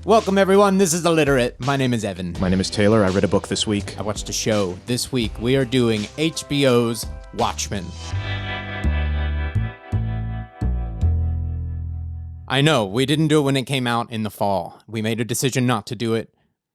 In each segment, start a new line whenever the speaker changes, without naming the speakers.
Welcome, everyone. This is Illiterate. My name is Evan.
My name is Taylor. I read a book this week.
I watched a show. This week, we are doing HBO's Watchmen. I know, we didn't do it when it came out in the fall. We made a decision not to do it,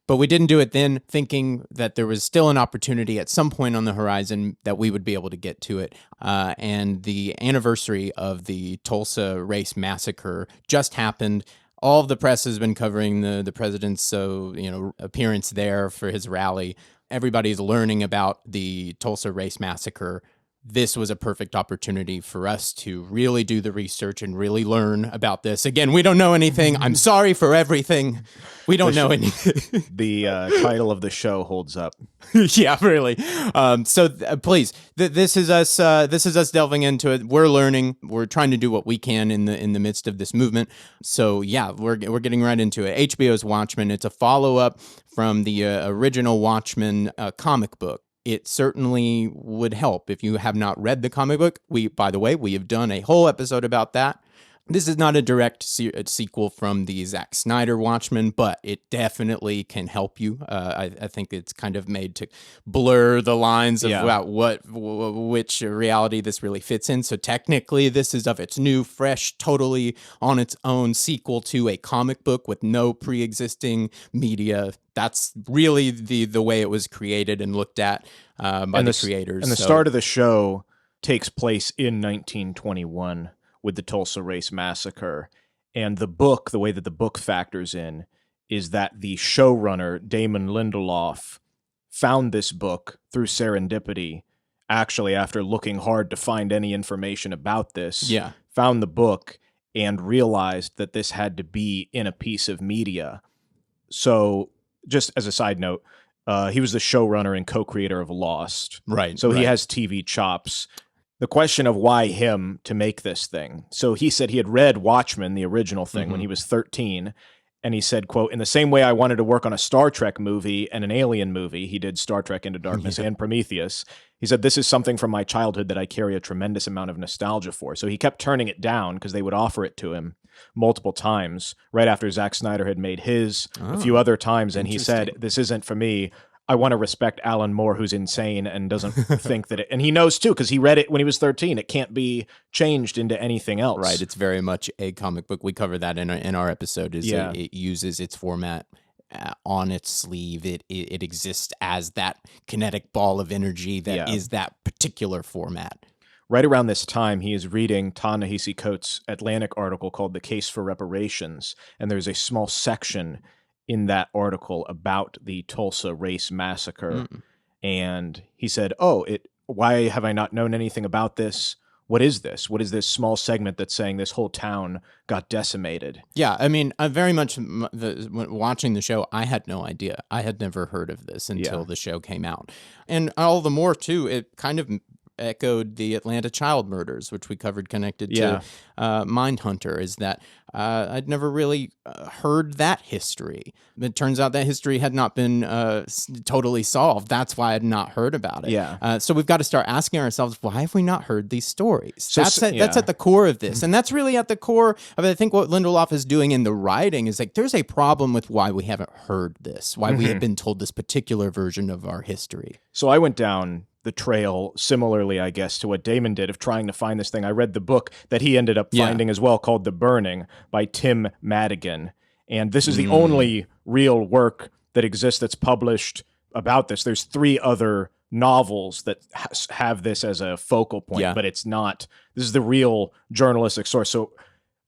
but we didn't do it then, thinking that there was still an opportunity at some point on the horizon that we would be able to get to it. And the anniversary of the Tulsa Race Massacre just happened. All of the press has been covering the president's appearance there for his rally. Everybody's learning about the Tulsa Race Massacre. This was a perfect opportunity for us to really do the research and really learn about this. Again, we don't know anything. I'm sorry for everything. We don't know anything.
The title of the show holds up.
Yeah, really. Please, this is us. This is us delving into it. We're learning. We're trying to do what we can in the midst of this movement. So yeah, we're getting right into it. HBO's Watchmen. It's a follow up from the original Watchmen comic book. It certainly would help if you have not read the comic book. By the way, we have done a whole episode about that. This is not a direct sequel from the Zack Snyder Watchmen, but it definitely can help you. I think it's kind of made to blur the lines of about which reality this really fits in. So technically, this is of its new, fresh, totally on its own sequel to a comic book with no pre-existing media. That's really the way it was created and looked at by the creators.
And the start of the show takes place in 1921. With the Tulsa Race Massacre. And the book, the way that the book factors in, is that the showrunner, Damon Lindelof, found this book through serendipity, actually after looking hard to find any information about this, found the book and realized that this had to be in a piece of media. So, just as a side note, he was the showrunner and co-creator of Lost.
Right.
So he has TV chops. The question of why him to make this thing. So he said he had read Watchmen, the original thing, when he was 13. And he said, quote, in the same way I wanted to work on a Star Trek movie and an Alien movie, he did Star Trek Into Darkness and Prometheus. He said, this is something from my childhood that I carry a tremendous amount of nostalgia for. So he kept turning it down because they would offer it to him multiple times right after Zack Snyder had made his a few other times. And he said, this isn't for me. I want to respect Alan Moore, who's insane and doesn't think that it... And he knows, too, because he read it when he was 13. It can't be changed into anything else.
Right. It's very much a comic book. We cover that in our episode. It uses its format on its sleeve. It exists as that kinetic ball of energy that is that particular format.
Right around this time, he is reading Ta-Nehisi Coates' Atlantic article called The Case for Reparations. And there's a small section in that article about the Tulsa Race Massacre. And he said, why have I not known anything about this? What is this? What is this small segment that's saying this whole town got decimated?
Yeah, I mean, I very much, watching the show, I had no idea. I had never heard of this until the show came out. And all the more, too, it kind of echoed the Atlanta child murders, which we covered connected to Mindhunter, is that I'd never really heard that history. It turns out that history had not been totally solved. That's why I'd not heard about it. So we've got to start asking ourselves, why have we not heard these stories? So, that's at the core of this. And that's really at the core of, I think, what Lindelof is doing in the writing is like, there's a problem with why we haven't heard this, why we have been told this particular version of our history.
So I went down the trail similarly, I guess, to what Damon did of trying to find this thing. I read the book that he ended up finding as well called The Burning by Tim Madigan. And this is the only real work that exists that's published about this. There's 3 other novels that have this as a focal point, but it's not. This is the real journalistic source. So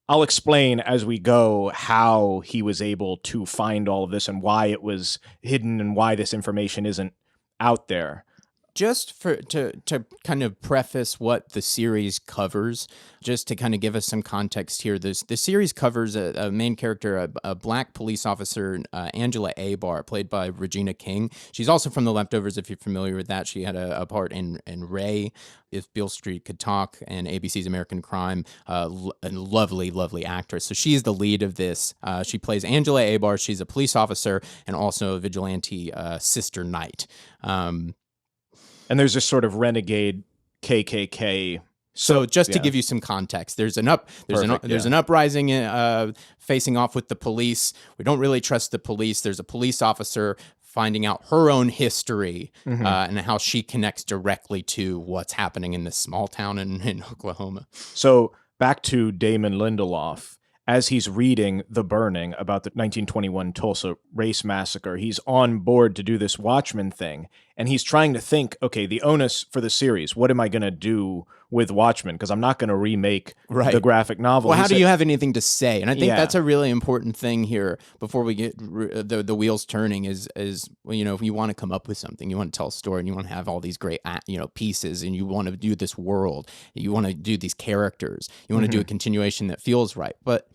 I'll explain as we go how he was able to find all of this and why it was hidden and why this information isn't out there.
Just to kind of preface what the series covers, just to kind of give us some context here, the series covers a main character, a black police officer, Angela Abar, played by Regina King. She's also from The Leftovers, if you're familiar with that. She had a part in Ray, If Beale Street Could Talk, and ABC's American Crime. A lovely, lovely actress. So she's the lead of this. She plays Angela Abar. She's a police officer and also a vigilante sister knight.
And there's this sort of renegade KKK
So just to
yeah.
give you some context, there's an
Perfect,
an uprising facing off with the police. We don't really trust the police. There's a police officer finding out her own history and how she connects directly to what's happening in this small town in Oklahoma.
So back to Damon Lindelof. As he's reading The Burning about the 1921 Tulsa Race Massacre, he's on board to do this Watchmen thing. And he's trying to think, okay, the onus for the series, what am I going to do with Watchmen? Because I'm not going to remake the graphic novel.
Well, how do you have anything to say? And I think
Yeah.
that's a really important thing here before we get the wheels turning is, you know, if you want to come up with something, you want to tell a story and you want to have all these great, you know, pieces and you want to do this world, you want to do these characters, you want to do a continuation that feels right. But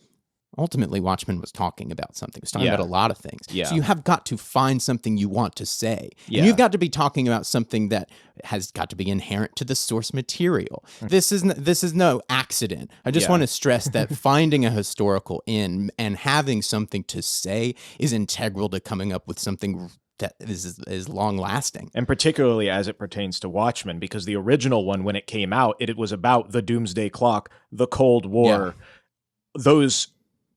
ultimately, Watchmen was talking about something. It was talking about a lot of things.
Yeah.
So you have got to find something you want to say.
Yeah.
And you've got to be talking about something that has got to be inherent to the source material. This is no accident. I just want to stress that finding a historical in and having something to say is integral to coming up with something that is long lasting.
And particularly as it pertains to Watchmen, because the original one, when it came out, it was about the Doomsday Clock, the Cold War. Those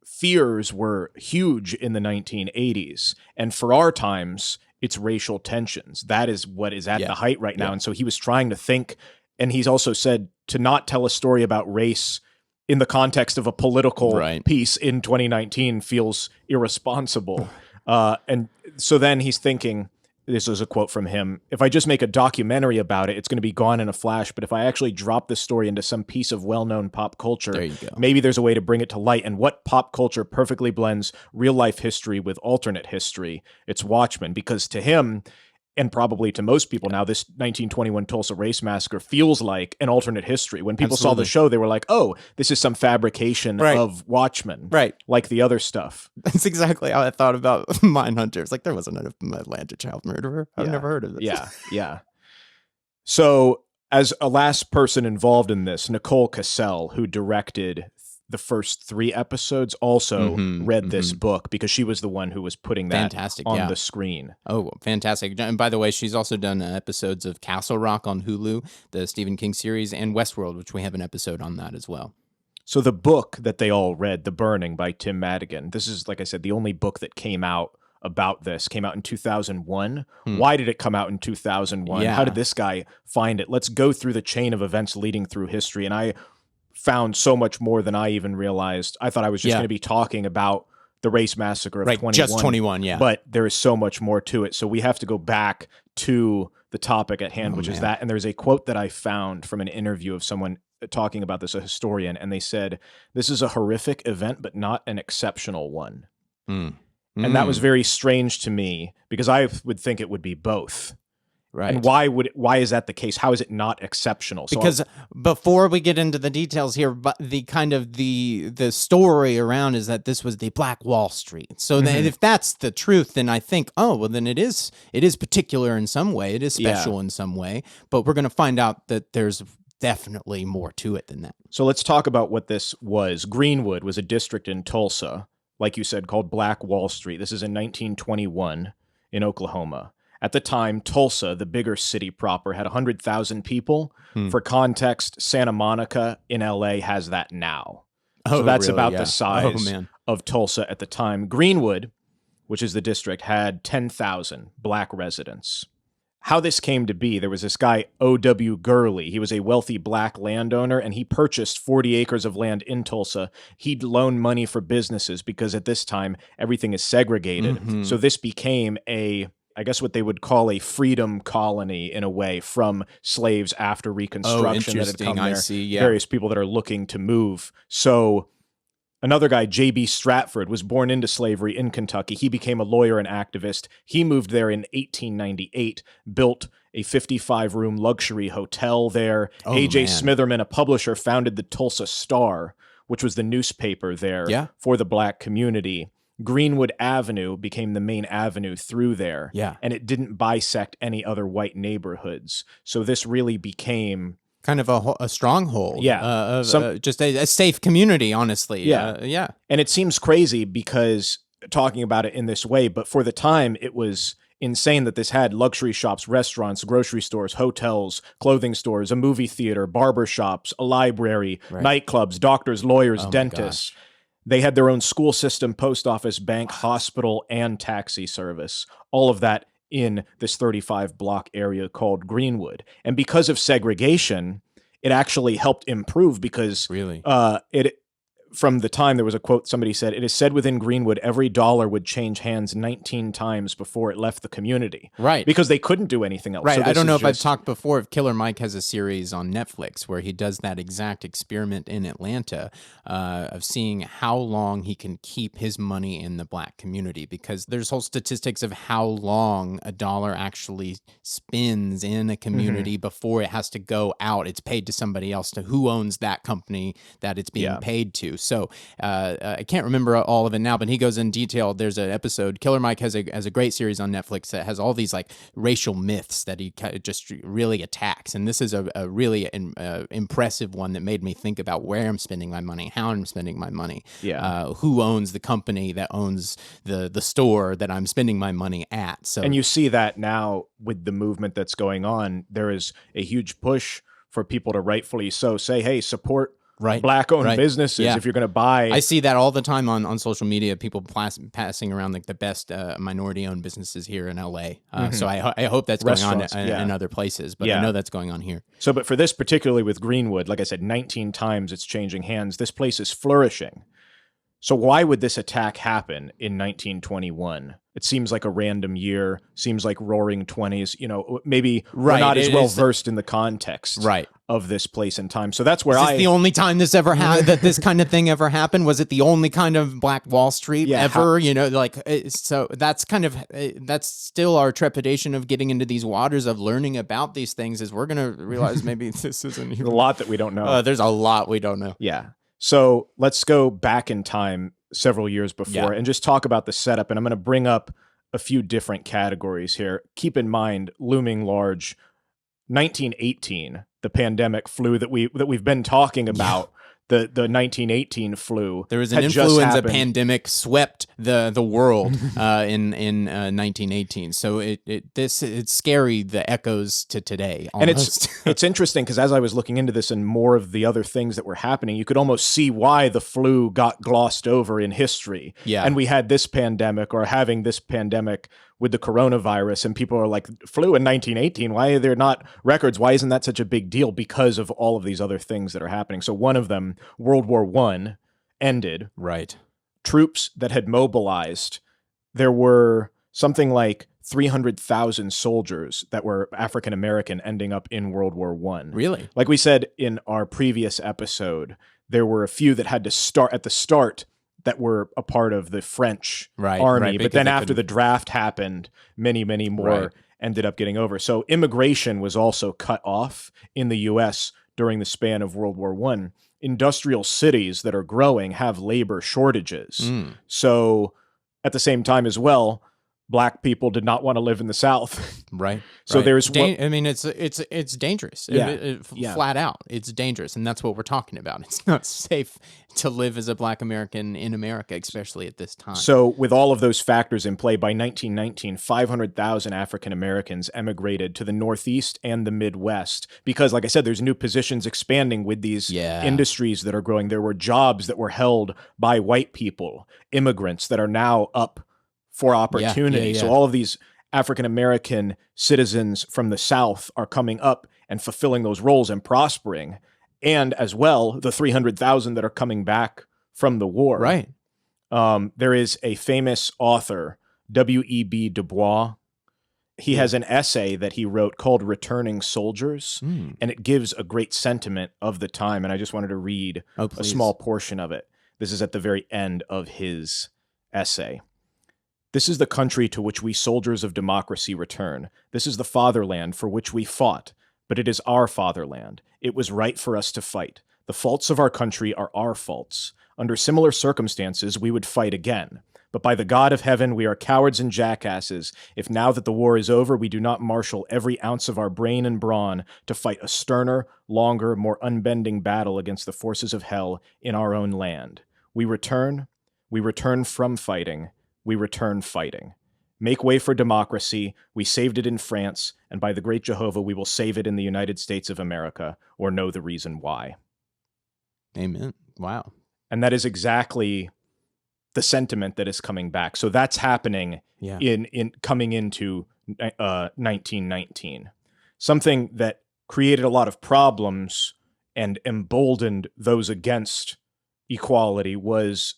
fears were huge in the 1980s. And for our times, it's racial tensions. That is what is at the height right now. And so he was trying to think, and he's also said to not tell a story about race in the context of a political piece in 2019 feels irresponsible. And so then he's thinking, this is a quote from him, if I just make a documentary about it, it's going to be gone in a flash. But if I actually drop this story into some piece of well-known pop culture, maybe there's a way to bring it to light. And what pop culture perfectly blends real-life history with alternate history? It's Watchmen. Because to him, and probably to most people now, this 1921 Tulsa Race Massacre feels like an alternate history. When people saw the show, they were like, oh, this is some fabrication of Watchmen. Like the other stuff.
That's exactly how I thought about Mindhunter. It's like, there wasn't an Atlanta child murderer. I've never heard of this.
Yeah. So as a last person involved in this, Nicole Cassell, who directed the first 3 episodes, also read this book because she was the one who was putting that on the screen.
Oh, fantastic. And by the way, she's also done episodes of Castle Rock on Hulu, the Stephen King series, and Westworld, which we have an episode on that as well.
So the book that they all read, The Burning by Tim Madigan, this is, like I said, the only book that came out about this, came out in 2001. Why did it come out in 2001? How did this guy find it? Let's go through the chain of events leading through history. And I found so much more than I even realized. I thought I was just going to be talking about the race massacre of 21.
Just 21,
But there is so much more to it. So we have to go back to the topic at hand, which is that. And there's a quote that I found from an interview of someone talking about this, a historian, and they said, this is a horrific event, but not an exceptional one. And that was very strange to me because I would think it would be both. And why is that the case? How is it not exceptional? So
because before we get into the details here, but the kind of the story around is that this was the Black Wall Street. So then if that's the truth, then I think, oh, well, then it is particular in some way. It is special in some way. But we're going to find out that there's definitely more to it than that.
So let's talk about what this was. Greenwood was a district in Tulsa, like you said, called Black Wall Street. This is in 1921 in Oklahoma. At the time, Tulsa, the bigger city proper, had 100,000 people. For context, Santa Monica in LA has that now. So that's
really?
about the size of Tulsa at the time. Greenwood, which is the district, had 10,000 black residents. How this came to be, there was this guy, O.W. Gurley. He was a wealthy black landowner, and he purchased 40 acres of land in Tulsa. He'd loan money for businesses because at this time, everything is segregated. So this became I guess what they would call a freedom colony in a way from slaves after Reconstruction that had come there.
I see,
Various people that are looking to move. So another guy, J.B. Stratford, was born into slavery in Kentucky. He became a lawyer and activist. He moved there in 1898, built a 55-room luxury hotel there. A.J. Smitherman, a publisher, founded the Tulsa Star, which was the newspaper there for the black community. Greenwood Avenue became the main avenue through there. And it didn't bisect any other white neighborhoods. So this really became
kind of a stronghold. Just a safe community, honestly.
And it seems crazy because talking about it in this way, but for the time it was insane that this had luxury shops, restaurants, grocery stores, hotels, clothing stores, a movie theater, barber shops, a library, nightclubs, doctors, lawyers, dentists. They had their own school system, post office, bank, hospital, and taxi service. All of that in this 35-block area called Greenwood. And because of segregation, it actually helped improve because from the time, there was a quote, somebody said, "It is said within Greenwood, every dollar would change hands 19 times before it left the community."
Right.
Because they couldn't do anything else.
Right.
So
I don't know if I've talked before if Killer Mike has a series on Netflix where he does that exact experiment in Atlanta of seeing how long he can keep his money in the black community, because there's whole statistics of how long a dollar actually spends in a community before it has to go out. It's paid to somebody else, to who owns that company that it's being paid to. So I can't remember all of it now, but he goes in detail. There's an episode. Killer Mike has a great series on Netflix that has all these like racial myths that he just really attacks. And this is a really impressive one that made me think about where I'm spending my money, how I'm spending my money, who owns the company that owns the store that I'm spending my money at. So,
and you see that now with the movement that's going on. There is a huge push for people to rightfully so say, hey, support black-owned businesses if you're going to buy.
I see that all the time on social media, people passing around like the best minority-owned businesses here in LA. So I hope that's going on in other places, but I know that's going on here.
So, but for this, particularly with Greenwood, like I said, 19 times it's changing hands. This place is flourishing. So why would this attack happen in 1921? It seems like a random year, seems like roaring 20s, you know, maybe we're not as well versed in the context of this place and time. So that's where
Is this the only time this ever happened, that this kind of thing ever happened? Was it the only kind of Black Wall Street ever? You know, like, so that's kind of, that's still our trepidation of getting into these waters of learning about these things, is we're going to realize maybe this isn't
a lot that we don't know.
There's a lot we don't know.
Yeah. So let's go back in time several years before and just talk about the setup. And I'm going to bring up a few different categories here. Keep in mind, looming large, 1918, the pandemic flu that we've been talking about. The 1918 flu.
There was an influenza pandemic swept the world in 1918. So it's scary, the echoes to today. Almost.
And it's interesting because as I was looking into this and more of the other things that were happening, you could almost see why the flu got glossed over in history. Yeah. And we had this pandemic, or having this pandemic with the coronavirus, and people are like, flu in 1918, why are there not records? Why isn't that such a big deal? Because of all of these other things that are happening. So one of them, World War I, ended.
Right.
Troops that had mobilized, there were something like 300,000 soldiers that were African American ending up in World War I.
Really?
Like we said in our previous episode, there were a few that had to start at the start that were a part of the French army. But then after the draft happened, many, many more ended up getting over. So immigration was also cut off in the U.S. during the span of World War I. Industrial cities that are growing have labor shortages. So at the same time as well, Black people did not want to live in the South. So there's...
I mean, it's dangerous. Flat out. It's dangerous. And that's what we're talking about. It's not safe to live as a Black American in America, especially at this time.
So with all of those factors in play, by 1919, 500,000 African Americans emigrated to the Northeast and the Midwest because, like I said, there's new positions expanding with these industries that are growing. There were jobs that were held by white people, immigrants that are now up for opportunity. So all of these African American citizens from the South are coming up and fulfilling those roles and prospering. And as well, the 300,000 that are coming back from the war. There is a famous author, W.E.B. DuBois. He has an essay that he wrote called Returning Soldiers, and it gives a great sentiment of the time. And I just wanted to read a small portion of it. This is at the very end of his essay. This is the country to which we soldiers of democracy return. This is the fatherland for which we fought, but it is our fatherland. It was right for us to fight. The faults of our country are our faults. Under similar circumstances, we would fight again. But by the God of heaven, we are cowards and jackasses if now that the war is over, we do not marshal every ounce of our brain and brawn to fight a sterner, longer, more unbending battle against the forces of hell in our own land. We return from fighting. We return fighting. Make way for democracy. We saved it in France, and by the great Jehovah, we will save it in the United States of America, or know the reason why.
Amen. Wow.
And that is exactly the sentiment that is coming back. So that's happening in coming into 1919. Something that created a lot of problems and emboldened those against equality was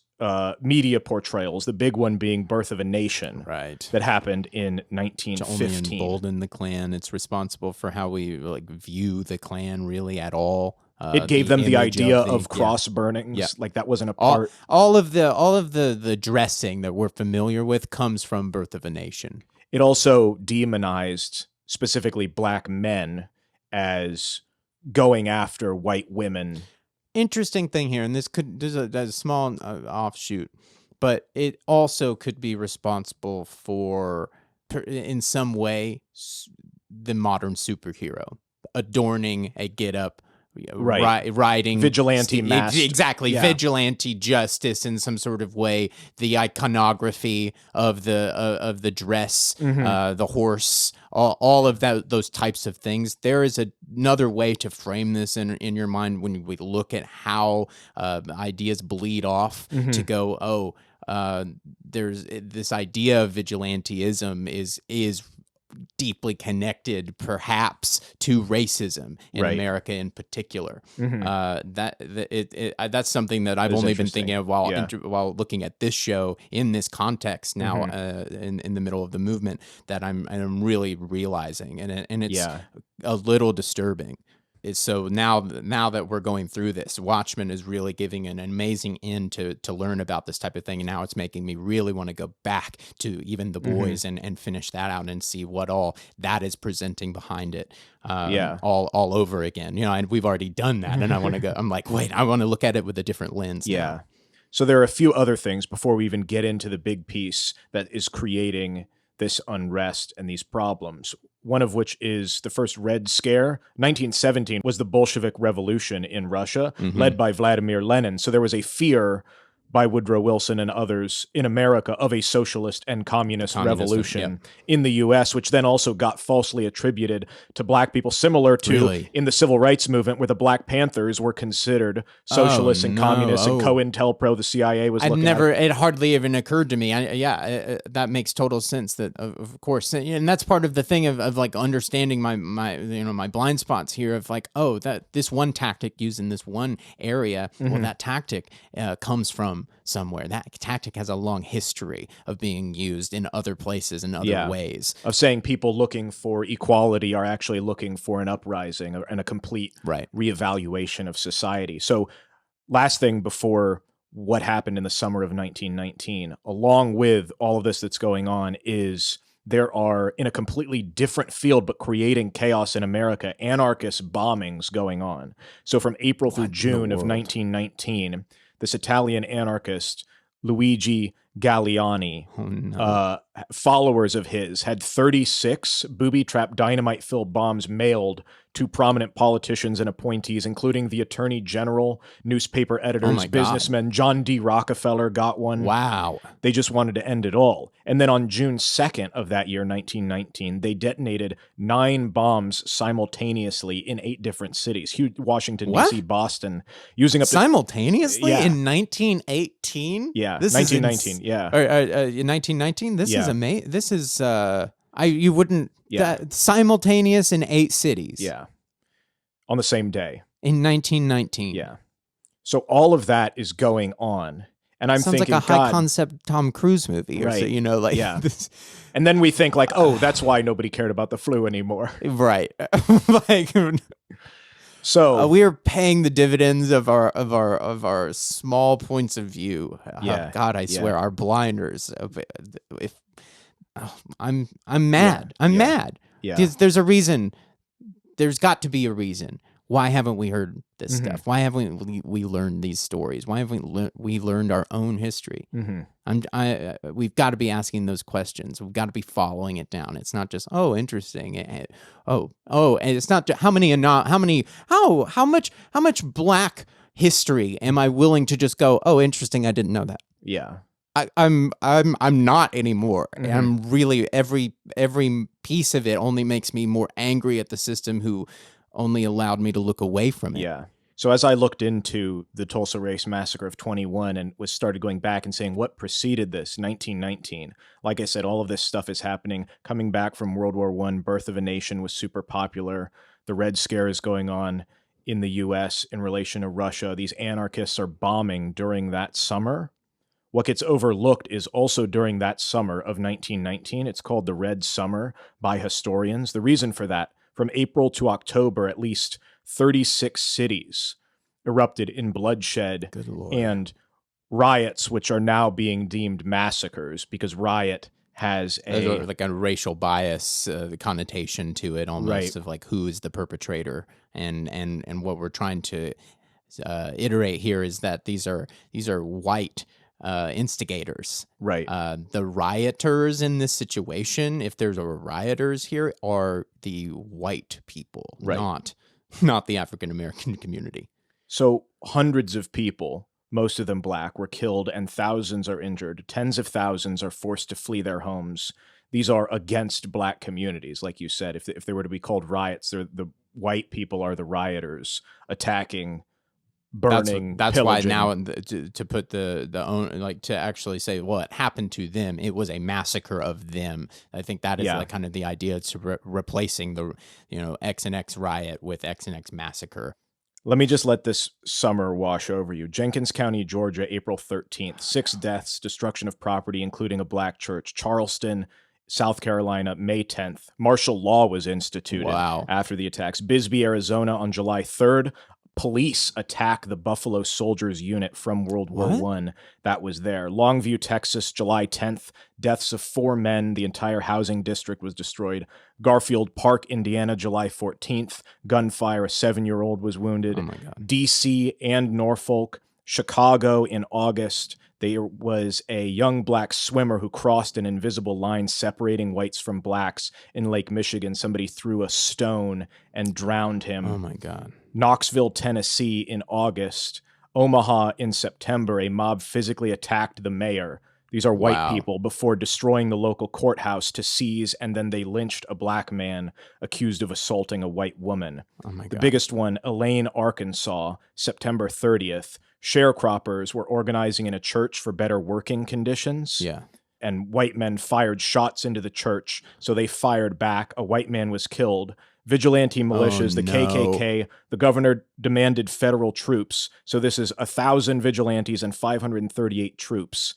media portrayals, the big one being Birth of a Nation,
right,
that happened in 1915.
Only emboldened the Klan. It's responsible for how we view the Klan really at all.
It gave them the idea of cross burnings. Like that wasn't a part.
All of the dressing that we're familiar with comes from Birth of a Nation.
It also demonized specifically black men as going after white women.
Interesting thing here, and there's a small offshoot, but it also could be responsible for, in some way, the modern superhero adorning a get-up, riding
vigilante mask,
vigilante justice in some sort of way. The iconography of the dress, the horse, all of those types of things. There is another way to frame this in your mind when we look at how ideas bleed off to go. There's this idea of vigilantism is deeply connected, perhaps, to racism in America in particular. That's something that I've only been thinking of while looking at this show in this context now, in the middle of the movement, that I'm really realizing, and it's a little disturbing. So now that we're going through this, Watchmen is really giving an amazing end to learn about this type of thing. And now it's making me really want to go back to even DuBois and finish that out and see what all that is presenting behind it. All over again. And we've already done that. And I want to go, I'm like, wait, I want to look at it with a different lens. Now.
So there are a few other things before we even get into the big piece that is creating this unrest and these problems. One of which is the first Red Scare. 1917 was the Bolshevik Revolution in Russia, led by Vladimir Lenin. So there was a fear by Woodrow Wilson and others in America of a socialist and communist revolution in the U.S., which then also got falsely attributed to black people, similar to in the Civil Rights Movement, where the Black Panthers were considered socialists and communists, and COINTELPRO, the CIA, was looking at.
It hardly even occurred to me. That makes total sense. That of course, and that's part of the thing of like understanding my blind spots here of like, that this one tactic used in this one area, well, that tactic comes from somewhere. That tactic has a long history of being used in other places in other ways.
Of saying people looking for equality are actually looking for an uprising and a complete reevaluation of society. So last thing before what happened in the summer of 1919, along with all of this that's going on, is there are, in a completely different field but creating chaos in America, anarchist bombings going on. So from April through June of 1919, this Italian anarchist, Luigi Galliani, followers of his, had 36 booby-trap dynamite-filled bombs mailed to prominent politicians and appointees, including the Attorney General, newspaper editors, businessmen. John D. Rockefeller got one.
Wow.
They just wanted to end it all. And then on June 2nd of that year, 1919, they detonated 9 bombs simultaneously in 8 different cities. Washington, D.C., Boston, using up
simultaneously in 1918?
Yeah, 1919,
in 1919? This is amazing. This is... you wouldn't... That, simultaneous in 8 cities.
Yeah. On the same day.
In 1919.
Yeah. So all of that is going on. And I'm thinking,
sounds like a high-concept Tom Cruise movie. Or so, this.
And then we think like, that's why nobody cared about the flu anymore.
Right.
So
we are paying the dividends of our small points of view. God, I swear, our blinders. I'm mad. I'm mad.
Yeah.
There's a reason. There's got to be a reason. Why haven't we heard this stuff? Why haven't we learned these stories? Why haven't we learned our own history? We've got to be asking those questions. We've got to be following it down. It's not just interesting. And it's not how much Black history am I willing to just go? Oh, interesting. I didn't know that.
Yeah.
I'm not anymore.
Mhm.
I'm really every piece of it only makes me more angry at the system who only allowed me to look away from it.
Yeah. So as I looked into the Tulsa Race Massacre of 21 and was started going back and saying what preceded this, 1919, like I said, all of this stuff is happening. Coming back from World War I, Birth of a Nation was super popular. The Red Scare is going on in the U.S. in relation to Russia. These anarchists are bombing during that summer. What gets overlooked is also during that summer of 1919, it's called the Red Summer by historians. The reason for that, from April to October, at least 36 cities erupted in bloodshed
Good Lord.
and riots, which are now being deemed massacres because riot has
There's like a racial bias connotation to it, almost,
Right.
of like who is the perpetrator, and what we're trying to iterate here is that these are white instigators.
Right.
The rioters in this situation, if there's rioters here, are the white people,
Right.
not the African American community.
So hundreds of people, most of them black, were killed and thousands are injured. Tens of thousands are forced to flee their homes. These are against black communities, like you said. If they were to be called riots, the white people are the rioters attacking, burning,
That's
pillaging.
why now to put the own, like, to actually say what happened to them, it was a massacre of them. I think that is like kind of the idea to replacing the X and X riot with X and X massacre.
Let me just let this summer wash over you. Jenkins County, Georgia, April 13th. 6 deaths, destruction of property, including a black church. Charleston, South Carolina, May 10th. Martial law was instituted after the attacks. Bisbee, Arizona, on July 3rd. Police attack the Buffalo Soldiers unit from World War I that was there. Longview, Texas, July 10th. Deaths of 4 men. The entire housing district was destroyed. Garfield Park, Indiana, July 14th. Gunfire. A 7-year-old was wounded.
Oh my God.
D.C. and Norfolk. Chicago in August. There was a young black swimmer who crossed an invisible line separating whites from blacks in Lake Michigan. Somebody threw a stone and drowned him.
Oh my God.
Knoxville, Tennessee in August. Omaha in September, a mob physically attacked the mayor. These are white people before destroying the local courthouse to seize, and then they lynched a black man accused of assaulting a white woman.
Oh my God.
The biggest one, Elaine, Arkansas, September 30th. Sharecroppers were organizing in a church for better working conditions.
Yeah.
And white men fired shots into the church, so they fired back. A white man was killed. Vigilante militias, the KKK, the governor demanded federal troops. So this is 1,000 vigilantes and 538 troops.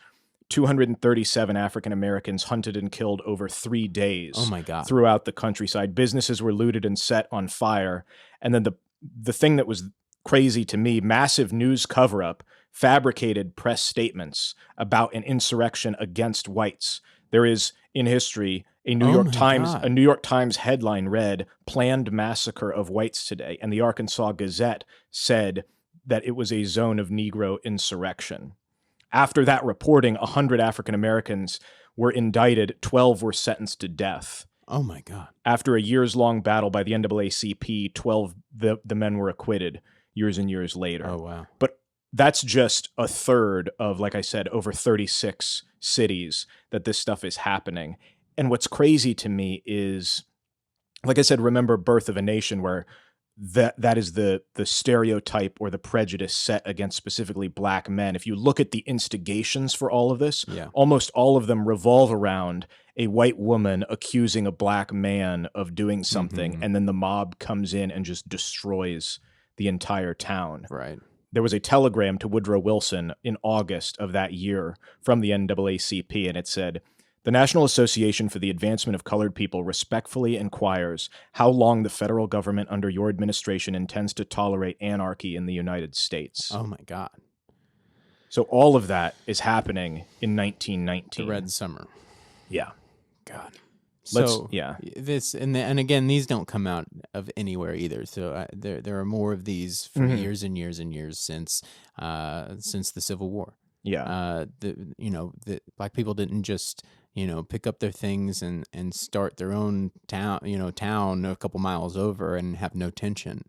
237 African Americans hunted and killed over 3 days.
Oh my God.
Throughout the countryside. Businesses were looted and set on fire. And then the thing that was crazy to me, massive news cover-up, fabricated press statements about an insurrection against whites. There is, in history, a New York Times headline read, "Planned Massacre of Whites Today," and the Arkansas Gazette said that it was a zone of Negro insurrection. After that reporting, 100 African Americans were indicted, 12 were sentenced to death.
Oh my God.
After a years-long battle by the NAACP, 12 the men were acquitted years and years later.
Oh wow.
But that's just a third of, like I said, over 36 cities that this stuff is happening. And what's crazy to me is, like I said, remember Birth of a Nation, where that is the stereotype or the prejudice set against specifically black men. If you look at the instigations for all of this, almost all of them revolve around a white woman accusing a black man of doing something, and then the mob comes in and just destroys the entire town.
Right.
There was a telegram to Woodrow Wilson in August of that year from the NAACP, and it said, "The National Association for the Advancement of Colored People respectfully inquires how long the federal government under your administration intends to tolerate anarchy in the United States."
Oh my God.
So all of that is happening in 1919.
The Red Summer.
Yeah.
God.
So
this and again, these don't come out of anywhere either. So there are more of these for years and years and years since the Civil War.
Yeah.
The black people didn't just pick up their things and start their own town a couple miles over and have no tension.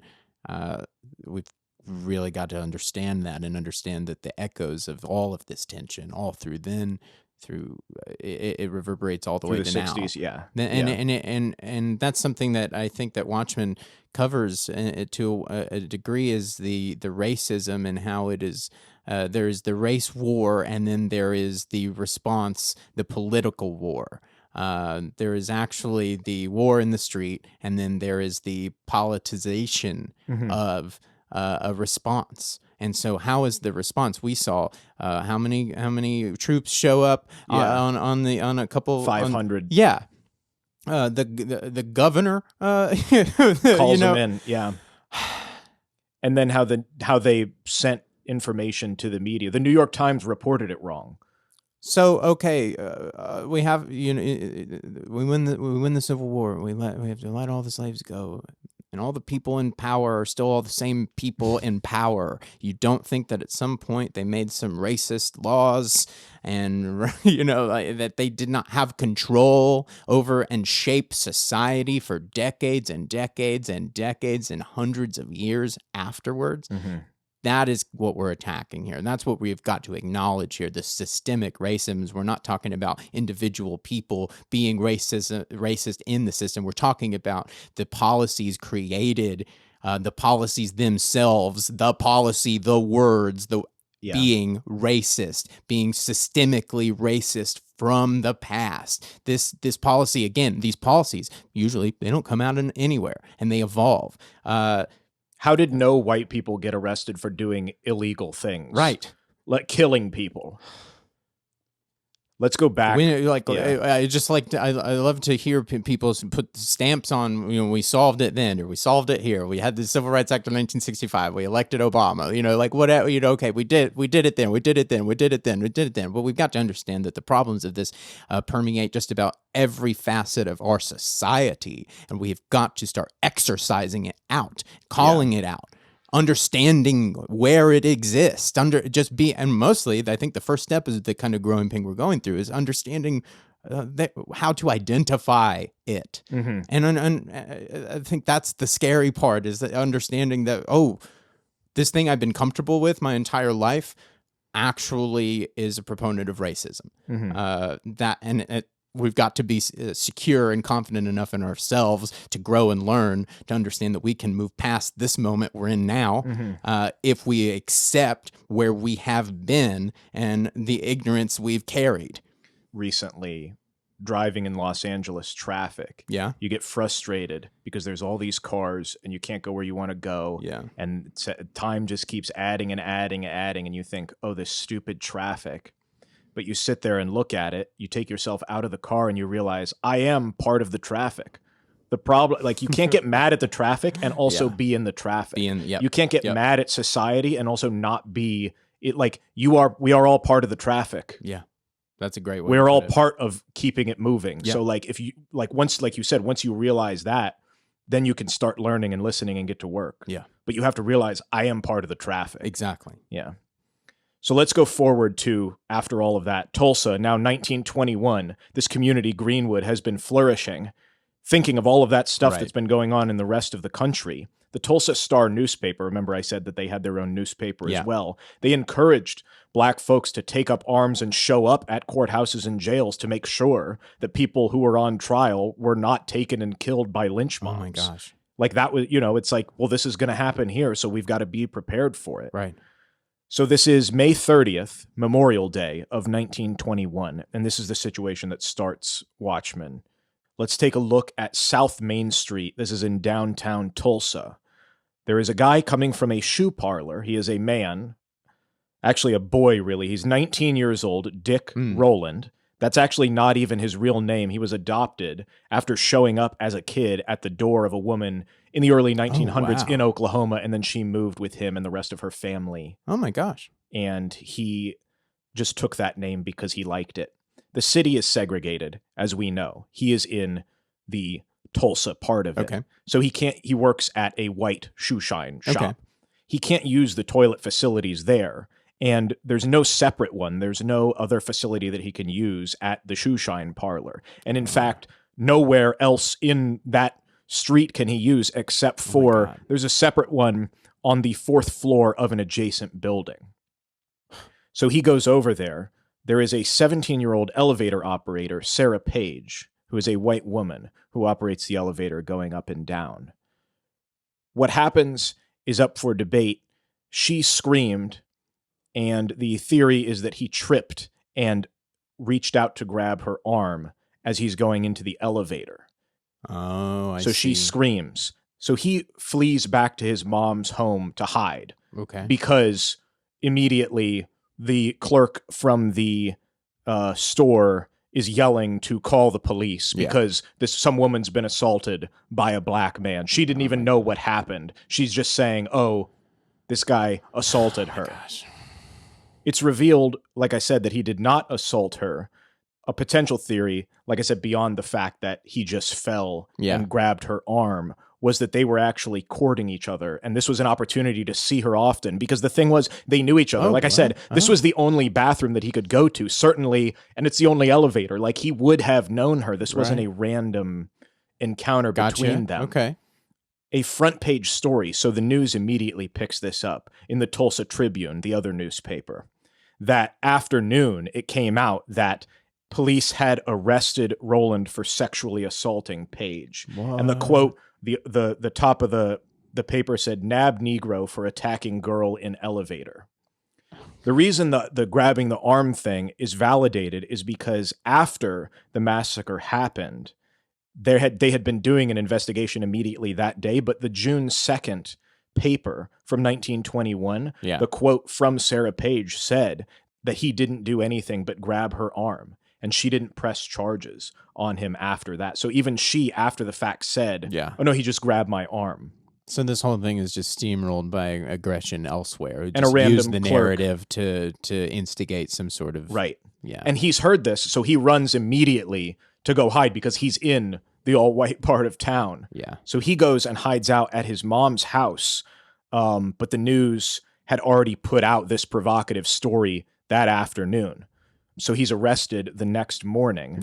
really got to understand that and understand that the echoes of all of this tension, all through then, through it reverberates all the
Through
way
the
to
60s,
now.
yeah.
And that's something that I think that Watchmen covers to a degree, is the racism and how it is. There is the race war, and then there is the response, the political war. There is actually the war in the street, and then there is the politicization of a response. And so, how is the response? We saw how many troops show up on a couple
500.
The governor
Calls them in, yeah. And then how they sent information to the media. The New York Times reported it wrong.
So okay, we have we win the Civil War. We have to let all the slaves go, and all the people in power are still all the same people in power. You don't think that at some point they made some racist laws, and that they did not have control over and shape society for decades and decades and decades and hundreds of years afterwards? That is what we're attacking here. And that's what we've got to acknowledge here. The systemic racism. We're not talking about individual people being racist in the system. We're talking about the policies created, the policies themselves, the policy, the words, being racist, being systemically racist from the past. This policy, again, these policies, usually they don't come out anywhere, and they evolve.
How did no white people get arrested for doing illegal things?
Right.
Like killing people. Let's go back.
I love to hear people put stamps on, we solved it then, or we solved it here. We had the Civil Rights Act of 1965. We elected Obama, whatever, okay, we did it then. But we've got to understand that the problems of this permeate just about every facet of our society. And we've got to start exercising it out, calling it out, understanding where it exists, and mostly I think the first step is the kind of growing pain we're going through is understanding how to identify it. And I think that's the scary part, is the understanding that, this thing I've been comfortable with my entire life actually is a proponent of racism. We've got to be secure and confident enough in ourselves to grow and learn, to understand that we can move past this moment we're in now if we accept where we have been and the ignorance we've carried.
Recently, driving in Los Angeles traffic, you get frustrated because there's all these cars and you can't go where you want to go. And time just keeps adding and adding and adding, and you think, this stupid traffic. But you sit there and look at it, you take yourself out of the car and you realize, I am part of the traffic. The problem, you can't get mad at the traffic and also be in the traffic. You can't get mad at society and also not be it. We are all part of the traffic.
Yeah. That's a great way.
We're all part of keeping it moving. So if you once you realize that, then you can start learning and listening and get to work. But you have to realize, I am part of the traffic.
Exactly.
So let's go forward to, after all of that, Tulsa, now 1921. This community, Greenwood, has been flourishing. Thinking of all of that stuff that's been going on in the rest of the country. The Tulsa Star newspaper, remember I said that they had their own newspaper as well. They encouraged black folks to take up arms and show up at courthouses and jails to make sure that people who were on trial were not taken and killed by lynch mobs.
Oh my gosh.
That was, it's this is going to happen here, so we've got to be prepared for it.
Right.
So this is May 30th, Memorial Day of 1921, and this is the situation that starts Watchmen. Let's take a look at South Main Street. This is in downtown Tulsa. There is a guy coming from a shoe parlor. He is a man, actually a boy, really. He's 19 years old, Dick Rowland. That's actually not even his real name. He was adopted after showing up as a kid at the door of a woman in the early 1900s in Oklahoma, and then she moved with him and the rest of her family.
Oh my gosh.
And he just took that name because he liked it. The city is segregated, as we know. He is in the Tulsa part of it. So he works at a white shoe shine shop. He can't use the toilet facilities there. And there's no separate one. There's no other facility that he can use at the shoe shine parlor. And in fact, nowhere else in that street can he use except for there's a separate one on the 4th floor of an adjacent building. So he goes over there. There is a 17-year-old elevator operator, Sarah Page, who is a white woman who operates the elevator going up and down. What happens is up for debate. She screamed, and the theory is that he tripped and reached out to grab her arm as he's going into the elevator.
Oh, I see.
So she screams. So he flees back to his mom's home to hide.
Okay.
Because immediately the clerk from the store is yelling to call the police because some woman's been assaulted by a black man. She didn't even know what happened. She's just saying, oh, this guy assaulted her.
Gosh.
It's revealed, like I said, that he did not assault her. A potential theory, like I said, beyond the fact that he just fell and grabbed her arm, was that they were actually courting each other. And this was an opportunity to see her often because the thing was they knew each other. Like I said, this was the only bathroom that he could go to, certainly. And it's the only elevator. Like he would have known her. This wasn't a random encounter between them.
Okay.
A front page story. So the news immediately picks this up in the Tulsa Tribune, the other newspaper. That afternoon, it came out that police had arrested Rowland for sexually assaulting Page. What? And the quote, the top of the paper said, "Nab Negro for attacking girl in elevator." The reason the grabbing the arm thing is validated is because after the massacre happened, they had been doing an investigation immediately that day, but the June 2nd paper from 1921, the quote from Sarah Page said that he didn't do anything but grab her arm. And she didn't press charges on him after that. So even she, after the fact, said, oh, no, he just grabbed my arm.
So this whole thing is just steamrolled by aggression elsewhere.
And a random
use the
clerk.
narrative to instigate some sort of...
Right.
Yeah.
And he's heard this, so he runs immediately to go hide because he's in the all-white part of town.
Yeah.
So he goes and hides out at his mom's house. But the news had already put out this provocative story that afternoon. So he's arrested the next morning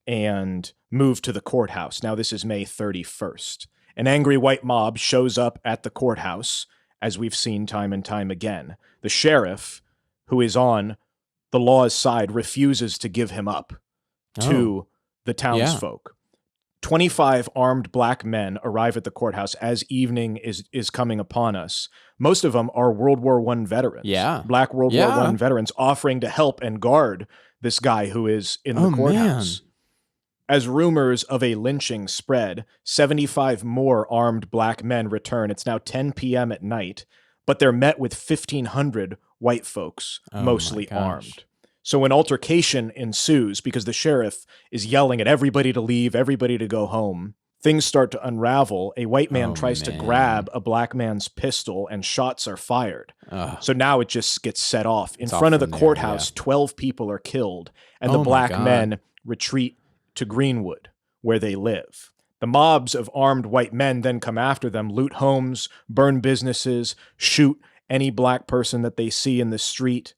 and moved to the courthouse. Now, this is May 31st. An angry white mob shows up at the courthouse, as we've seen time and time again. The sheriff, who is on the law's side, refuses to give him up to the townsfolk. 25 armed black men arrive at the courthouse as evening is coming upon us. Most of them are World War I veterans. Black World War I veterans offering to help and guard this guy who is in the courthouse. Man. As rumors of a lynching spread, 75 more armed black men return. It's now 10 p.m. at night, but they're met with 1,500 white folks, mostly armed. So an altercation ensues because the sheriff is yelling at everybody to leave, everybody to go home. Things start to unravel. A white man tries to grab a black man's pistol and shots are fired. So now it just gets set off. In front of the courthouse, 12 people are killed, and the black men retreat to Greenwood, where they live. The mobs of armed white men then come after them, loot homes, burn businesses, shoot any black person that they see in the street.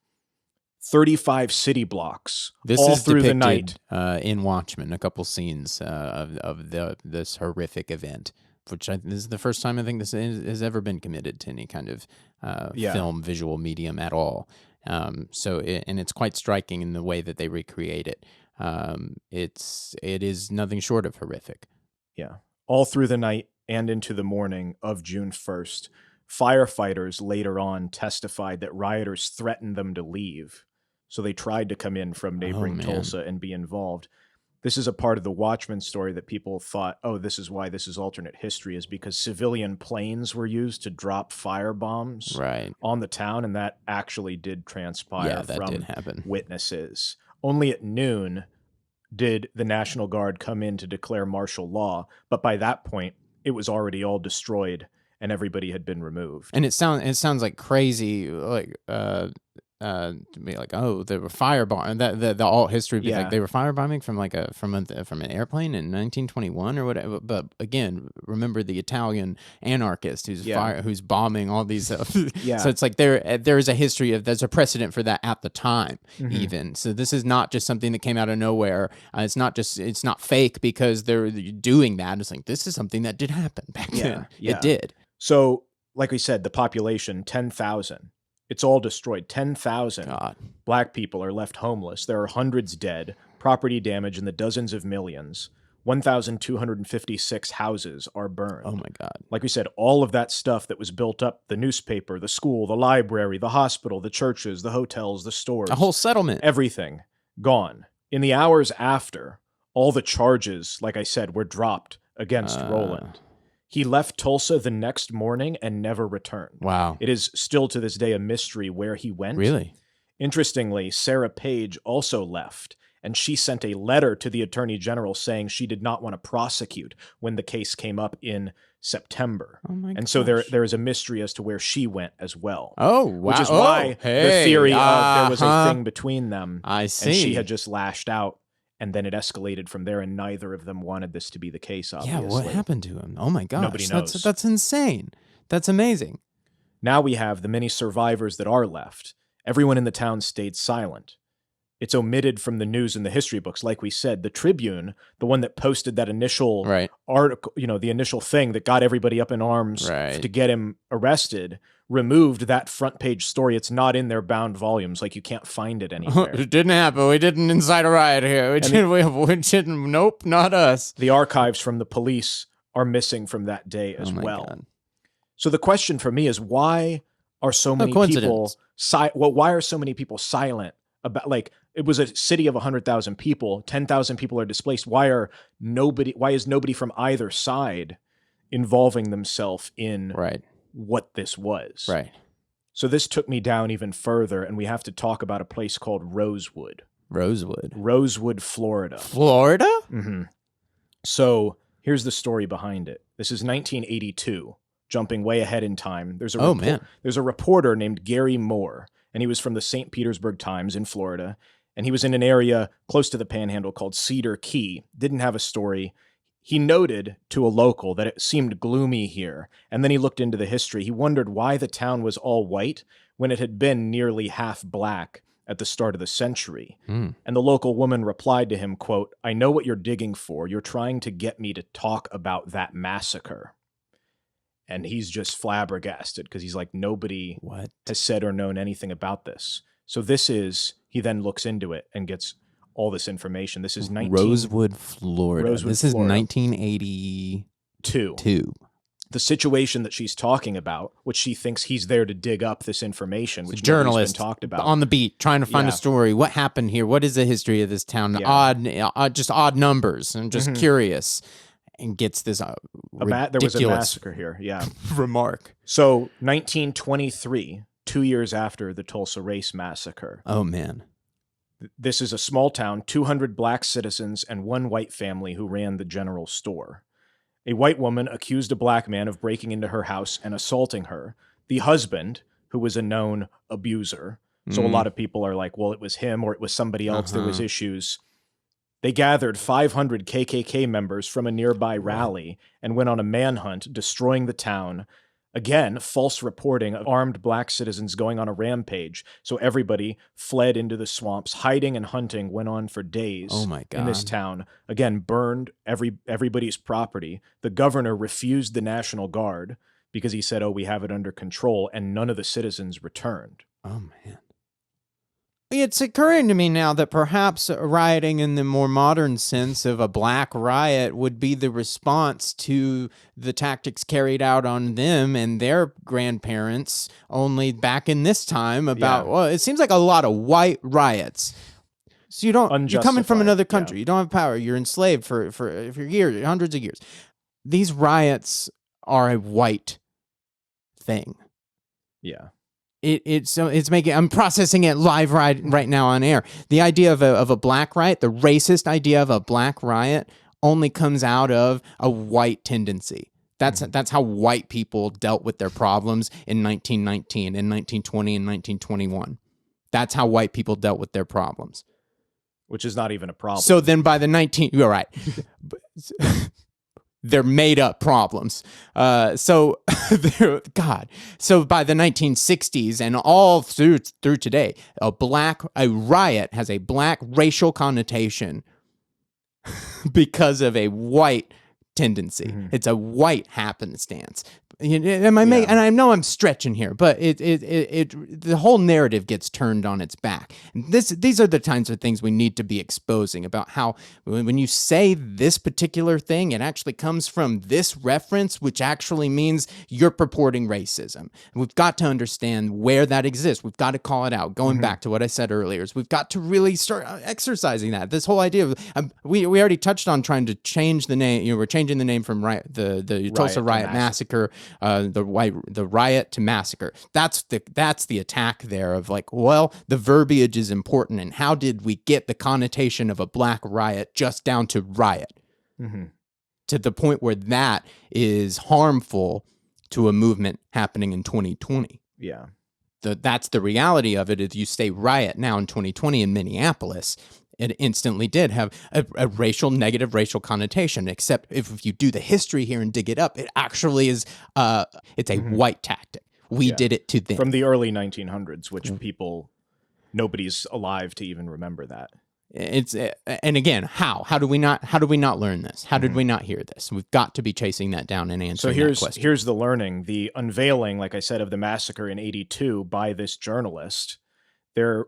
35 city blocks all through the night.
In Watchmen, a couple scenes of this horrific event, which this is the first time I think this has ever been committed to any kind of film visual medium at all. And it's quite striking in the way that they recreate it. It is nothing short of horrific.
Yeah, all through the night and into the morning of June 1st. Firefighters later on testified that rioters threatened them to leave. So they tried to come in from neighboring Tulsa and be involved. This is a part of the Watchmen story that people thought, oh, this is why this is alternate history, is because civilian planes were used to drop firebombs on the town, and that actually did transpire from witnesses. Only at noon did the National Guard come in to declare martial law, but by that point, it was already all destroyed and everybody had been removed.
And it sounds like crazy, to be like, oh, they were firebombing. The alt history would be like they were firebombing from an airplane in 1921 or whatever. But again, remember the Italian anarchist who's bombing all these. So it's like there is a history of there's a precedent for that at the time even. So this is not just something that came out of nowhere. It's not fake because they're doing that. It's like this is something that did happen back then. It did.
So like we said, the population, 10,000. It's all destroyed. 10,000
God.
black people are left homeless. There are hundreds dead, property damage in the dozens of millions. 1,256 houses are burned.
Oh my God.
Like we said, all of that stuff that was built up, the newspaper, the school, the library, the hospital, the churches, the hotels, the stores.
A whole settlement.
Everything gone. In the hours after, all the charges, like I said, were dropped against Rowland. He left Tulsa the next morning and never returned.
Wow.
It is still to this day a mystery where he went.
Really?
Interestingly, Sarah Page also left, and she sent a letter to the Attorney General saying she did not want to prosecute when the case came up in September.
Oh my
and so there is a mystery as to where she went as well.
Oh, wow.
Which is why the theory of there was a thing between them.
I see.
And she had just lashed out, and then it escalated from there, and neither of them wanted this to be the case, obviously.
Yeah, what happened to him? Oh my gosh.
Nobody knows.
That's insane. That's amazing.
Now we have the many survivors that are left. Everyone in the town stayed silent. It's omitted from the news and the history books. Like we said, the Tribune, the one that posted that initial article, the initial thing that got everybody up in arms to get him arrested, removed that front page story. It's not in their bound volumes. Like, you can't find it anywhere.
It didn't happen. We didn't incite a riot here. We didn't. Nope, not us.
The archives from the police are missing from that day as well. God. So the question for me is, why are so many people why are so many people silent about, like, it was a city of 100,000 people, 10,000 people are displaced. Why is nobody from either side involving themselves in what this was?
Right.
So this took me down even further, and we have to talk about a place called Rosewood. Rosewood, Florida.
Florida?
Mm-hmm. So here's the story behind it. This is 1982, jumping way ahead in time. There's a reporter named Gary Moore, and he was from the St. Petersburg Times in Florida, and he was in an area close to the Panhandle called Cedar Key. Didn't have a story. He noted to a local that it seemed gloomy here, and then he looked into the history. He wondered why the town was all white when it had been nearly half black at the start of the century. And the local woman replied to him, quote, "I know what you're digging for. You're trying to get me to talk about that massacre." And he's just flabbergasted because he's like, nobody has said or known anything about this. So he then looks into it and gets all this information. This is
Rosewood, Florida. This is 1982.
The situation that she's talking about, which she thinks he's there to dig up this information, which
journalist
been talked about
on the beat, trying to find a story. What happened here? What is the history of this town? Just odd numbers. I'm just curious. And gets this ridiculous
there was a massacre here,
remark.
So 1923, 2 years after the Tulsa Race Massacre.
Oh, man.
This is a small town, 200 black citizens and one white family who ran the general store. A white woman accused a black man of breaking into her house and assaulting her. The husband, who was a known abuser, so a lot of people are like, well, it was him or it was somebody else. There was issues. They gathered 500 KKK members from a nearby rally and went on a manhunt, destroying the town. Again, false reporting of armed black citizens going on a rampage. So everybody fled into the swamps. Hiding and hunting went on for days in this town. Again, burned everybody's property. The governor refused the National Guard because he said, we have it under control, and none of the citizens returned.
Oh, man. It's occurring to me now that perhaps rioting in the more modern sense of a black riot would be the response to the tactics carried out on them and their grandparents only back in this time it seems like a lot of white riots. So you're coming from another country. You don't have power. You're enslaved for years, hundreds of years. These riots are a white thing.
Yeah.
I'm processing it live right now on air. The idea of a black riot, the racist idea of a black riot, only comes out of a white tendency. That's how white people dealt with their problems in 1919, in 1920, and 1921. That's how white people dealt with their problems.
Which is not even a problem.
So then by you're right. They're made up problems. So by the 1960s and all through today, a riot has a black racial connotation because of a white tendency. It's a white happenstance. Am I and I know I'm stretching here, but the whole narrative gets turned on its back. And these are the kinds of things we need to be exposing about how when you say this particular thing, it actually comes from this reference, which actually means you're purporting racism. And we've got to understand where that exists. We've got to call it out. Going back to what I said earlier, is we've got to really start exercising that. This whole idea of we already touched on trying to change the name. We're changing the name from the Tulsa Riot Massacre. The riot to massacre. That's the attack there of like, well, the verbiage is important, and how did we get the connotation of a black riot just down to riot, to the point where that is harmful to a movement happening in 2020.
Yeah,
that's the reality of it. If you say riot now in 2020 in Minneapolis, it instantly did have a negative racial connotation, except if you do the history here and dig it up, it actually is, it's a white tactic. We did it to them.
From the early 1900s, which nobody's alive to even remember that.
And again, how do we not learn this? How did we not hear this? We've got to be chasing that down and answering that question.
Here's the learning, the unveiling, like I said, of the massacre in 82 by this journalist. There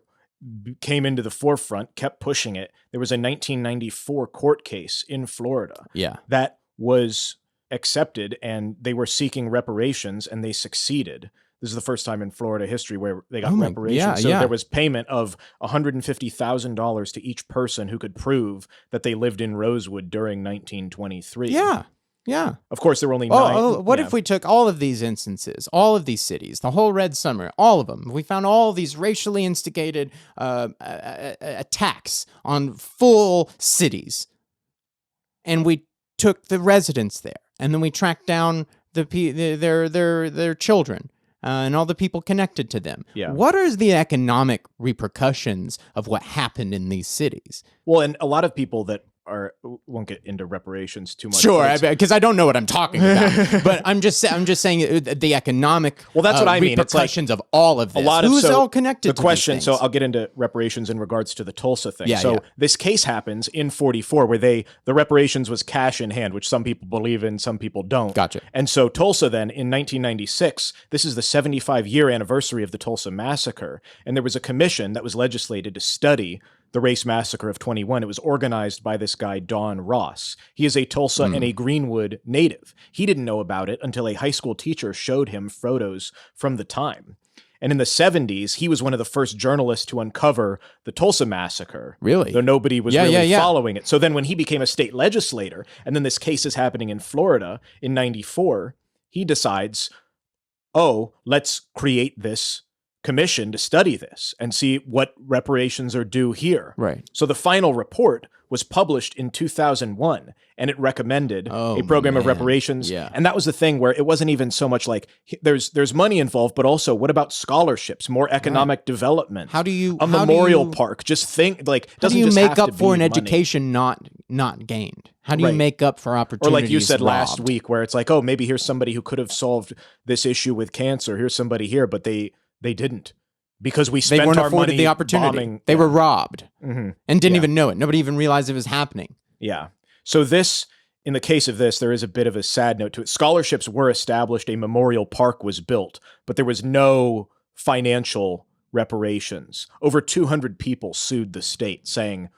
came into the forefront, kept pushing it. There was a 1994 court case in Florida that was accepted, and they were seeking reparations, and they succeeded. This is the first time in Florida history where they got reparations. There was payment of $150,000 to each person who could prove that they lived in Rosewood during 1923.
Yeah.
Of course, there were only 9.
What if we took all of these instances, all of these cities, the whole Red Summer, all of them? We found all these racially instigated attacks on full cities, and we took the residents there, and then we tracked down their children. And all the people connected to them.
Yeah.
What are the economic repercussions of what happened in these cities?
Well, and a lot of people that won't get into reparations too much.
Sure, because I don't know what I'm talking about. But I'm just saying the economic
that's what I mean.
Repercussions of all of this. Who's all connected to
the question?
These things?
So I'll get into reparations in regards to the Tulsa thing.
Yeah.
This case happens in 44 where the reparations was cash in hand, which some people believe in, some people don't.
Gotcha.
And so Tulsa then in 1996, this is the 75-year anniversary of the Tulsa Massacre, and there was a commission that was legislated to study the Race Massacre of 21. It was organized by this guy, Don Ross. He is a Tulsa and a Greenwood native. He didn't know about it until a high school teacher showed him photos from the time. And in the 70s, he was one of the first journalists to uncover the Tulsa Massacre.
Really?
Though nobody was following it. So then when he became a state legislator, and then this case is happening in Florida in 94, he decides, let's create this commission to study this and see what reparations are due here.
Right.
So the final report was published in 2001, and it recommended a program of reparations.
Yeah.
And that was the thing where it wasn't even so much like there's money involved, but also what about scholarships, more economic development?
How do you
memorial park? Just think like
how do you make up for an education not gained? How do you make up for opportunities?
Or like you said
robbed?
last week, where it's like, maybe here's somebody who could have solved this issue with cancer. Here's somebody here, but they didn't, because we spent
they weren't
our
afforded
money
the opportunity.
Bombing.
They were robbed and didn't
Yeah.
even know it. Nobody even realized it was happening.
Yeah. So in the case of this, there is a bit of a sad note to it. Scholarships were established, a memorial park was built, but there was no financial reparations. Over 200 people sued the state saying,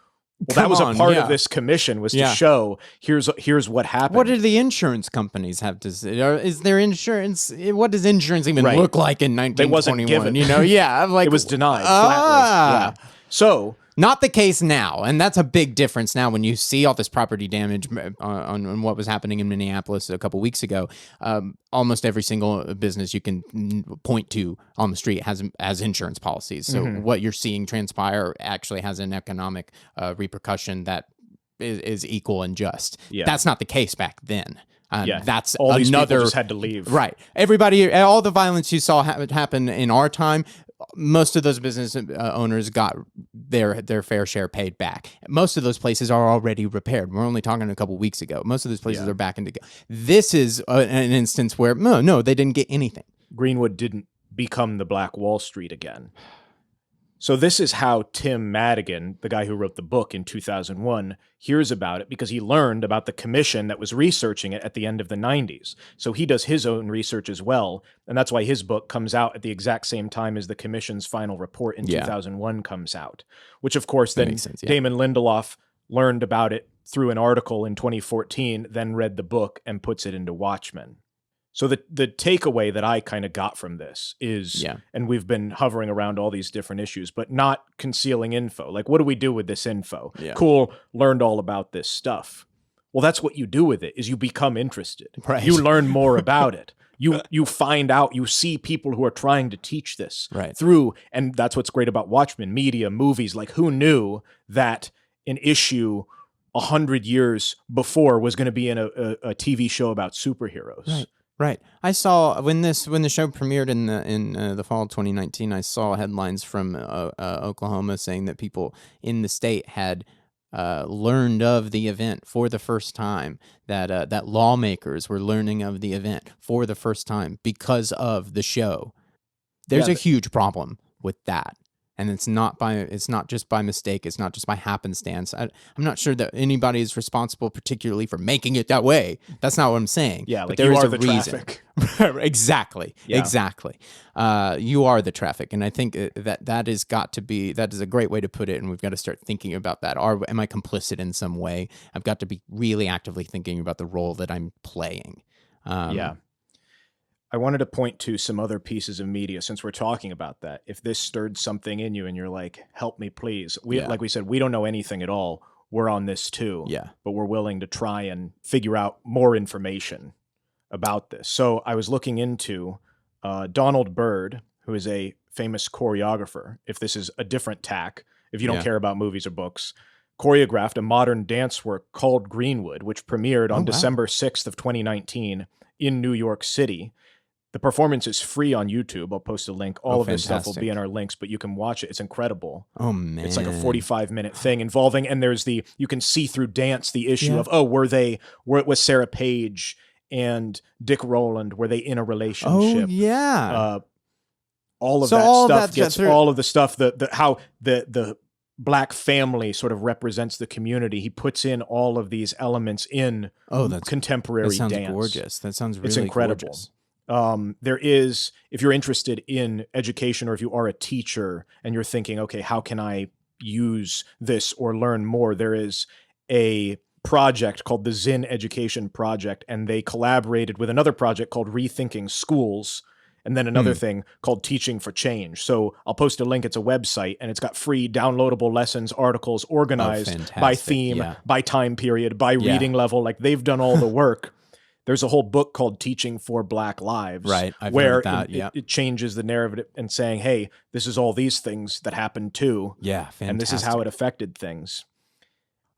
that was a part of this commission, was to show here's what happened.
What do the insurance companies have to say? Is there insurance? What does insurance even look like in 1921?
It wasn't given.
Like
it was denied. Flatly. Yeah. So
not the case now, and that's a big difference now when you see all this property damage on what was happening in Minneapolis a couple weeks ago. Almost every single business you can point to on the street has insurance policies. So what you're seeing transpire actually has an economic repercussion that is equal and just.
Yeah.
That's not the case back then. That's
all these
another
people just had to leave.
Right. Everybody, all the violence you saw happen in our time, most of those business owners got their fair share paid back. Most of those places are already repaired. We're only talking a couple weeks ago. Most of those places are back into. This is an instance where no, they didn't get anything.
Greenwood didn't become the Black Wall Street again. So this is how Tim Madigan, the guy who wrote the book in 2001, hears about it, because he learned about the commission that was researching it at the end of the 90s. So he does his own research as well, and that's why his book comes out at the exact same time as the commission's final report in 2001 comes out, which of course then Damon Lindelof learned about it through an article in 2014, then read the book and puts it into Watchmen. So the takeaway that I kind of got from this is, and we've been hovering around all these different issues, but not concealing info. Like, what do we do with this info? Cool, learned all about this stuff. Well, that's what you do with it, is you become interested.
Right.
You learn more about it. You find out, you see people who are trying to teach this through, and that's what's great about Watchmen, media, movies. Like, who knew that an issue 100 years before was going to be in a TV show about superheroes?
Right. I saw when the show premiered in the fall of 2019. I saw headlines from Oklahoma saying that people in the state had learned of the event for the first time. That lawmakers were learning of the event for the first time because of the show. There's a huge problem with that. And it's not just by mistake. It's not just by happenstance. I'm not sure that anybody is responsible, particularly for making it that way. That's not what I'm saying.
Yeah,
but
like
there
you
is
are
a
the
reason.
traffic.
Exactly. You are the traffic, and I think that is a great way to put it. And we've got to start thinking about that. Am I complicit in some way? I've got to be really actively thinking about the role that I'm playing.
I wanted to point to some other pieces of media since we're talking about that. If this stirred something in you and you're like, help me, please. Like we said, we don't know anything at all. We're on this too. But we're willing to try and figure out more information about this. So I was looking into Donald Byrd, who is a famous choreographer. If this is a different tack, if you don't care about movies or books, choreographed a modern dance work called Greenwood, which premiered on December 6th of 2019 in New York City. The performance is free on YouTube. I'll post a link. All of this stuff will be in our links, but you can watch it. It's incredible.
Oh, man.
It's like a 45-minute thing involving, and there's you can see through dance the issue of, was Sarah Page and Dick Rowland, were they in a relationship?
Oh, yeah.
All of that stuff gets all of the stuff, how the Black family sort of represents the community. He puts in all of these elements in contemporary dance.
That sounds gorgeous. That sounds really
It's incredible.
Gorgeous.
There is, if you're interested in education, or if you are a teacher and you're thinking, okay, how can I use this or learn more? There is a project called the Zinn Education Project, and they collaborated with another project called Rethinking Schools, and then another thing called Teaching for Change. So I'll post a link. It's a website, and it's got free downloadable lessons, articles organized by theme, by time period, by reading level. Like, they've done all the work. There's a whole book called Teaching for Black Lives,
right? I've
where
heard that.
It changes the narrative and saying, hey, this is all these things that happened too.
Yeah, fantastic.
And this is how it affected things.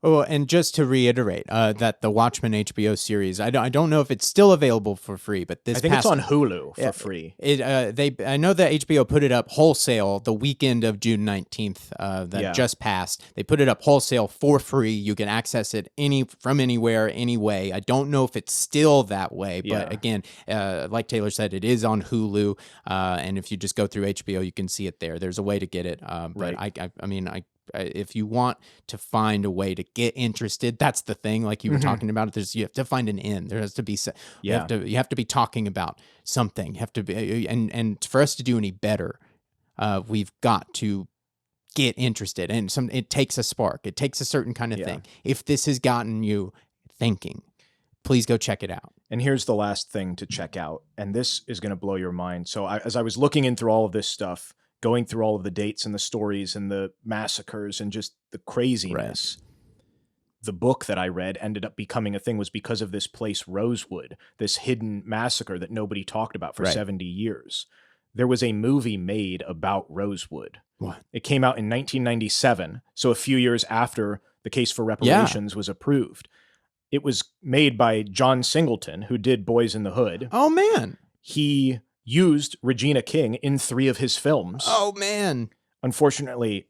Oh, and just to reiterate, that the Watchmen HBO series, I don't know if it's still available for free, but
I think it's on Hulu for free.
I know that HBO put it up wholesale the weekend of June 19th, just passed. They put it up wholesale for free. You can access it from anywhere, any way. I don't know if it's still that way, but again, like Taylor said, it is on Hulu, and if you just go through HBO, you can see it there. There's a way to get it, but I mean, if you want to find a way to get interested, that's the thing. Like you were talking about, you have to find an end. There has to be, you have to be talking about something. You have to be, and for us to do any better, we've got to get interested. And it takes a spark. It takes a certain kind of thing. If this has gotten you thinking, please go check it out.
And here's the last thing to check out, and this is going to blow your mind. So as I was looking in through all of this stuff, going through all of the dates and the stories and the massacres and just the craziness, the book that I read ended up becoming a thing was because of this place, Rosewood, this hidden massacre that nobody talked about for 70 years. There was a movie made about Rosewood.
What?
It came out in 1997, so a few years after the case for reparations was approved. It was made by John Singleton, who did Boys in the Hood.
Oh, man.
He used Regina King in 3 of his films.
Oh, man.
Unfortunately,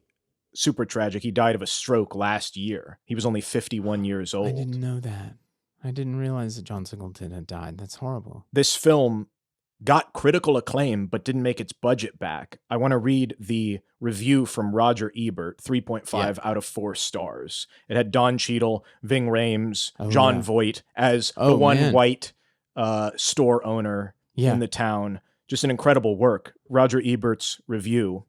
super tragic. He died of a stroke last year. He was only 51 years old.
I didn't know that. I didn't realize that John Singleton had died. That's horrible.
This film got critical acclaim but didn't make its budget back. I want to read the review from Roger Ebert, 3.5 out of 4 stars. It had Don Cheadle, Ving Rhames, John Voight as the one white store owner in the town. Just an incredible work. Roger Ebert's review.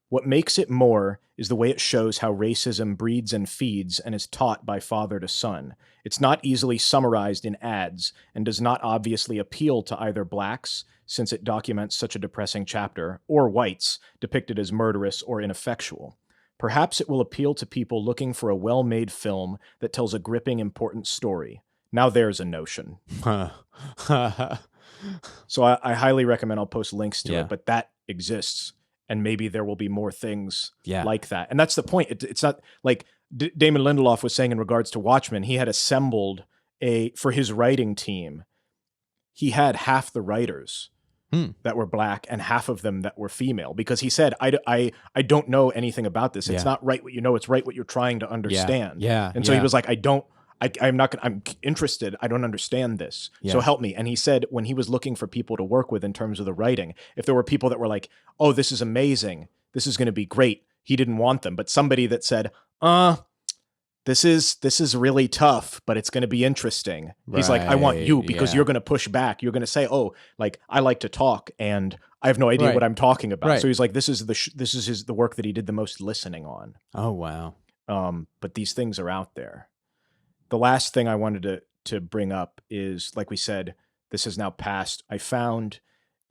What makes it more is the way it shows how racism breeds and feeds and is taught by father to son. It's not easily summarized in ads and does not obviously appeal to either blacks, since it documents such a depressing chapter, or whites, depicted as murderous or ineffectual. Perhaps it will appeal to people looking for a well-made film that tells a gripping, important story. Now there's a notion. So I highly recommend, I'll post links to it, but that exists. And maybe there will be more things like that. And that's the point. It's not like Damon Lindelof was saying in regards to Watchmen, he had assembled for his writing team, he had half the writers that were black and half of them that were female, because he said, I don't know anything about this. It's not right what you know, it's right what you're trying to understand. And so he was like, I'm interested. I don't understand this. So help me. And he said when he was looking for people to work with in terms of the writing, if there were people that were like, oh, this is amazing, this is going to be great, he didn't want them. But somebody that said, this is really tough, but it's going to be interesting. He's like, I want you, because you're going to push back. You're going to say, oh, like, I like to talk and I have no idea what I'm talking about. So he's like, this is the work that he did the most listening on.
Oh, wow.
But these things are out there. The last thing I wanted to bring up is, like we said, this has now passed. I found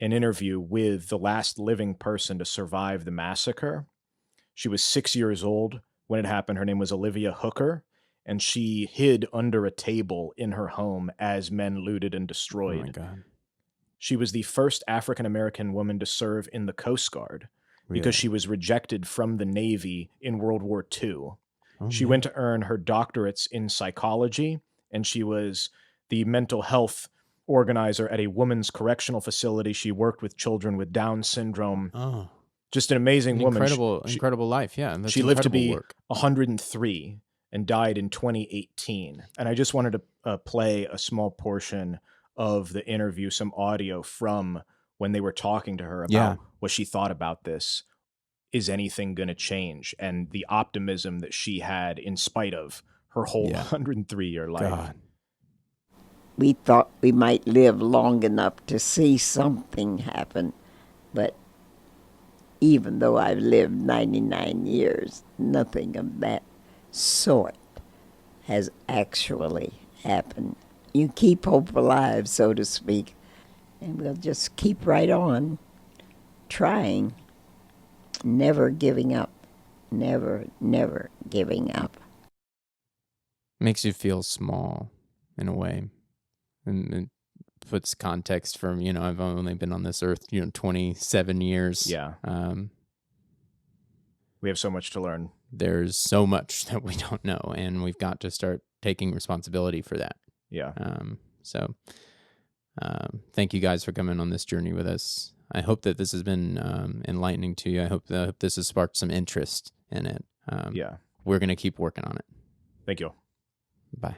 an interview with the last living person to survive the massacre. She was 6 years old when it happened. Her name was Olivia Hooker, and she hid under a table in her home as men looted and destroyed.
Oh my God.
She was the first African-American woman to serve in the Coast Guard because she was rejected from the Navy in World War II. She went to earn her doctorates in psychology, and she was the mental health organizer at a women's correctional facility. She worked with children with Down syndrome.
Oh,
just an amazing woman.
Incredible life. Yeah.
She lived to be 103 and died in 2018. And I just wanted to play a small portion of the interview, some audio from when they were talking to her about what she thought about this. Is anything going to change? And the optimism that she had in spite of her whole 103-year life.
God. We thought we might live long enough to see something happen, but even though I've lived 99 years, nothing of that sort has actually happened. You keep hope alive, so to speak, and we'll just keep right on trying. Never giving up. Never giving up.
Makes you feel small in a way. And it puts context from, I've only been on this earth, 27 years.
Yeah. We have so much to learn.
There's so much that we don't know, and we've got to start taking responsibility for that.
Yeah.
So thank you guys for coming on this journey with us. I hope that this has been enlightening to you. I hope this has sparked some interest in it. We're going to keep working on it.
Thank you.
Bye.